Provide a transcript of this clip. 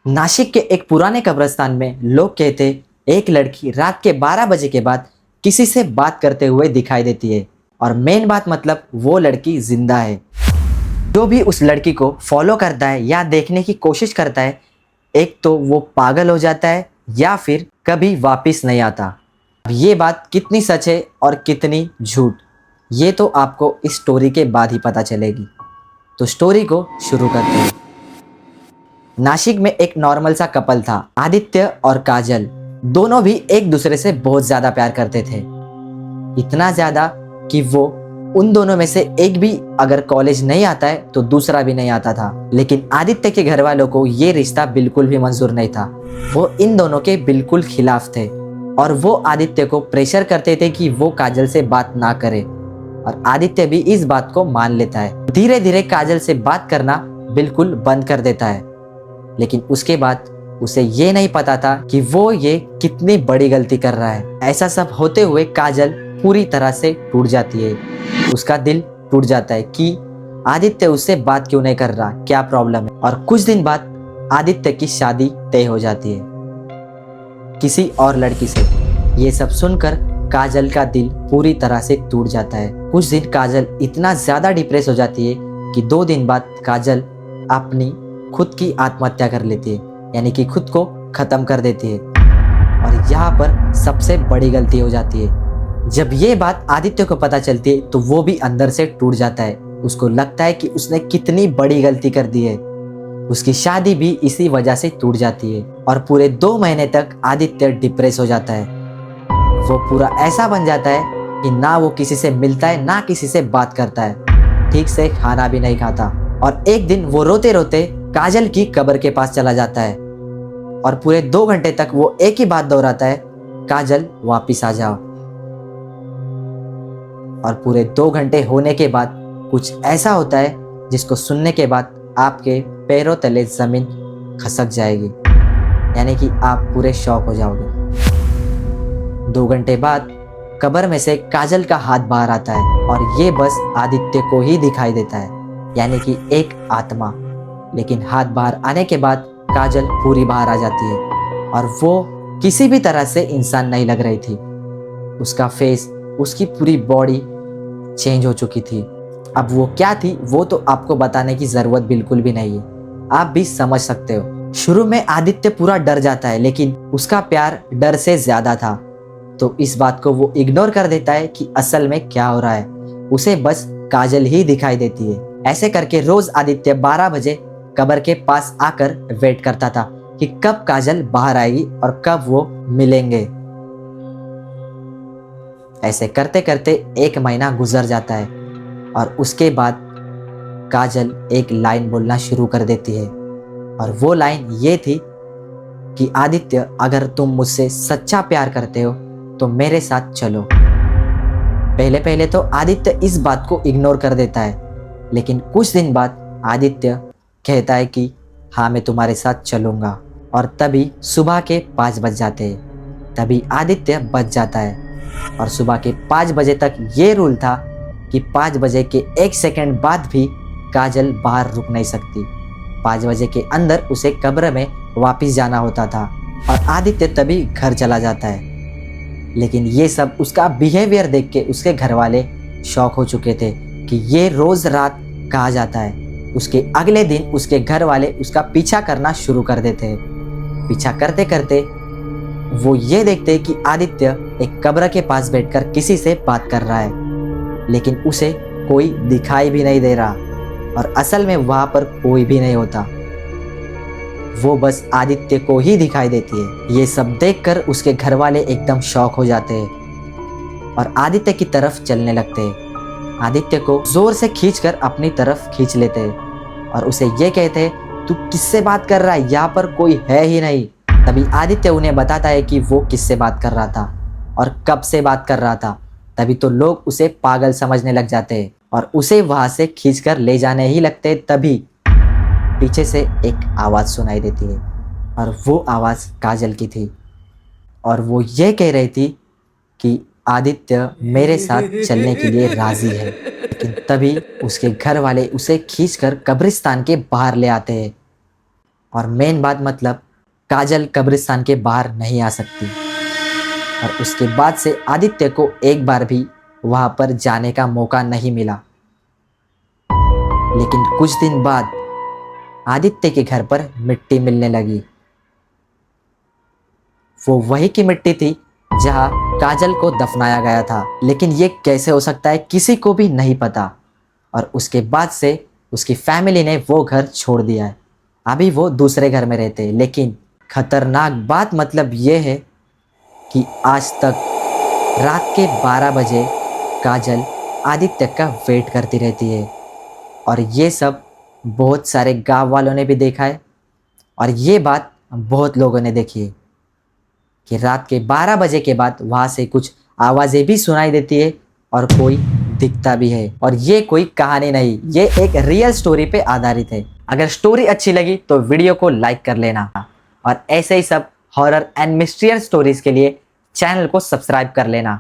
नासिक के एक पुराने कब्रिस्तान में लोग कहते एक लड़की रात के 12 बजे के बाद किसी से बात करते हुए दिखाई देती है। और मेन बात मतलब वो लड़की जिंदा है। जो भी उस लड़की को फॉलो करता है या देखने की कोशिश करता है, एक तो वो पागल हो जाता है या फिर कभी वापस नहीं आता। अब ये बात कितनी सच है और कितनी झूठ, ये तो आपको इस स्टोरी के बाद ही पता चलेगी। तो स्टोरी को शुरू करते हैं। नासिक में एक नॉर्मल सा कपल था, आदित्य और काजल। दोनों भी एक दूसरे से बहुत ज्यादा प्यार करते थे, इतना ज्यादा कि वो उन दोनों में से एक भी अगर कॉलेज नहीं आता है तो दूसरा भी नहीं आता था। लेकिन आदित्य के घर वालों को ये रिश्ता बिल्कुल भी मंजूर नहीं था। वो इन दोनों के बिल्कुल खिलाफ थे और वो आदित्य को प्रेशर करते थे कि वो काजल से बात ना करे। और आदित्य भी इस बात को मान लेता है। धीरे धीरे काजल से बात करना बिल्कुल बंद कर देता है। लेकिन उसके बाद उसे ये नहीं पता था कि वो ये कितनी बड़ी गलती कर रहा है। ऐसा सब होते हुए काजल पूरी तरह से टूट जाती है। उसका दिल टूट जाता है कि आदित्य उससे बात क्यों नहीं कर रहा, क्या प्रॉब्लम है। और कुछ दिन बाद आदित्य की शादी तय हो जाती है किसी और लड़की से। ये सब सुनकर काजल का दिल पूरी तरह से टूट जाता है। कुछ दिन काजल इतना ज्यादा डिप्रेस हो जाती है कि 2 दिन बाद काजल अपनी खुद की आत्महत्या कर लेती है, यानी कि खुद को खत्म कर देती है। और यहाँ पर सबसे बड़ी गलती हो जाती है। जब ये बात आदित्य को पता चलती है तो वो भी अंदर से टूट जाता है। उसको लगता है कि उसने कितनी बड़ी गलती कर दी है। उसकी शादी भी इसी वजह से टूट जाती है और पूरे 2 महीने तक आदित्य डिप्रेस हो जाता है। वो पूरा ऐसा बन जाता है कि ना वो किसी से मिलता है ना किसी से बात करता है, ठीक से खाना भी नहीं खाता। और एक दिन वो रोते रोते काजल की कब्र के पास चला जाता है और पूरे 2 घंटे तक वो एक ही बात दोहराता है, काजल वापिस आ जाओ। और पूरे 2 घंटे होने के बाद कुछ ऐसा होता है जिसको सुनने के बाद आपके पैरों तले जमीन खसक जाएगी, यानी कि आप पूरे शॉक हो जाओगे। 2 घंटे बाद कब्र में से काजल का हाथ बाहर आता है और ये बस आदित्य को ही दिखाई देता है, यानी कि एक आत्मा। लेकिन हाथ बाहर आने के बाद काजल पूरी बाहर आ जाती है और वो किसी भी तरह से इंसान नहीं लग रही थी। उसका फेस, उसकी पूरी बॉडी चेंज हो चुकी थी। अब वो क्या थी वो तो आपको बताने की जरूरत बिल्कुल भी नहीं है, आप भी समझ सकते हो। शुरू में आदित्य पूरा डर जाता है, लेकिन उसका प्यार डर से ज्यादा था, तो इस बात को वो इग्नोर कर देता है कि असल में क्या हो रहा है। उसे बस काजल ही दिखाई देती है। ऐसे करके रोज आदित्य 12 बजे कब्र के पास आकर वेट करता था कि कब काजल बाहर आएगी और कब वो मिलेंगे। ऐसे करते करते 1 महीना गुजर जाता है और उसके बाद काजल एक लाइन बोलना शुरू कर देती है। और वो लाइन ये थी कि आदित्य, अगर तुम मुझसे सच्चा प्यार करते हो तो मेरे साथ चलो। पहले पहले तो आदित्य इस बात को इग्नोर कर देता है, लेकिन कुछ दिन बाद आदित्य कहता है कि हाँ, मैं तुम्हारे साथ चलूँगा। और तभी सुबह के 5 बज जाते हैं। तभी आदित्य बच जाता है और सुबह के 5 बजे तक ये रूल था कि 5 बजे के 1 सेकंड बाद भी काजल बाहर रुक नहीं सकती। 5 बजे के अंदर उसे कब्र में वापस जाना होता था और आदित्य तभी घर चला जाता है। लेकिन ये सब उसका बिहेवियर देख के उसके घर वाले शॉक हो चुके थे कि ये रोज रात कहाँ जाता है। उसके अगले दिन उसके घर वाले उसका पीछा करना शुरू कर देते हैं। पीछा करते करते वो ये देखते कि आदित्य एक कब्र के पास बैठकर किसी से बात कर रहा है, लेकिन उसे कोई दिखाई भी नहीं दे रहा और असल में वहां पर कोई भी नहीं होता, वो बस आदित्य को ही दिखाई देती है। ये सब देखकर उसके घर वाले एकदम शॉक हो जाते हैं और आदित्य की तरफ चलने लगते हैं। आदित्य को जोर से खींचकर अपनी तरफ खींच लेते हैं और उसे ये कहते हैं, तू किससे बात कर रहा है, यहाँ पर कोई है ही नहीं। तभी आदित्य उन्हें बताता है कि वो किससे बात कर रहा था और कब से बात कर रहा था। तभी तो लोग उसे पागल समझने लग जाते हैं और उसे वहां से खींचकर ले जाने ही लगते। तभी पीछे से एक आवाज़ सुनाई देती है और वो आवाज़ काजल की थी और वो ये कह रही थी कि आदित्य मेरे साथ चलने के लिए राजी है। लेकिन तभी उसके घर वाले उसे खींचकर कब्रिस्तान के बाहर ले आते हैं और मेन बात मतलब काजल कब्रिस्तान के बाहर नहीं आ सकती। और उसके बाद से आदित्य को एक बार भी वहां पर जाने का मौका नहीं मिला। लेकिन कुछ दिन बाद आदित्य के घर पर मिट्टी मिलने लगी। वो वही की मिट्टी थी जहां काजल को दफनाया गया था। लेकिन ये कैसे हो सकता है किसी को भी नहीं पता। और उसके बाद से उसकी फैमिली ने वो घर छोड़ दिया है। अभी वो दूसरे घर में रहते हैं। लेकिन खतरनाक बात मतलब ये है कि आज तक रात के 12 बजे काजल आदित्य का वेट करती रहती है। और ये सब बहुत सारे गांव वालों ने भी देखा है। और ये बात बहुत लोगों ने देखी है कि रात के 12 बजे के बाद वहाँ से कुछ आवाज़ें भी सुनाई देती है और कोई दिखता भी है। और ये कोई कहानी नहीं, ये एक रियल स्टोरी पे आधारित है। अगर स्टोरी अच्छी लगी तो वीडियो को लाइक कर लेना और ऐसे ही सब हॉरर एंड मिस्टीरियस स्टोरीज के लिए चैनल को सब्सक्राइब कर लेना।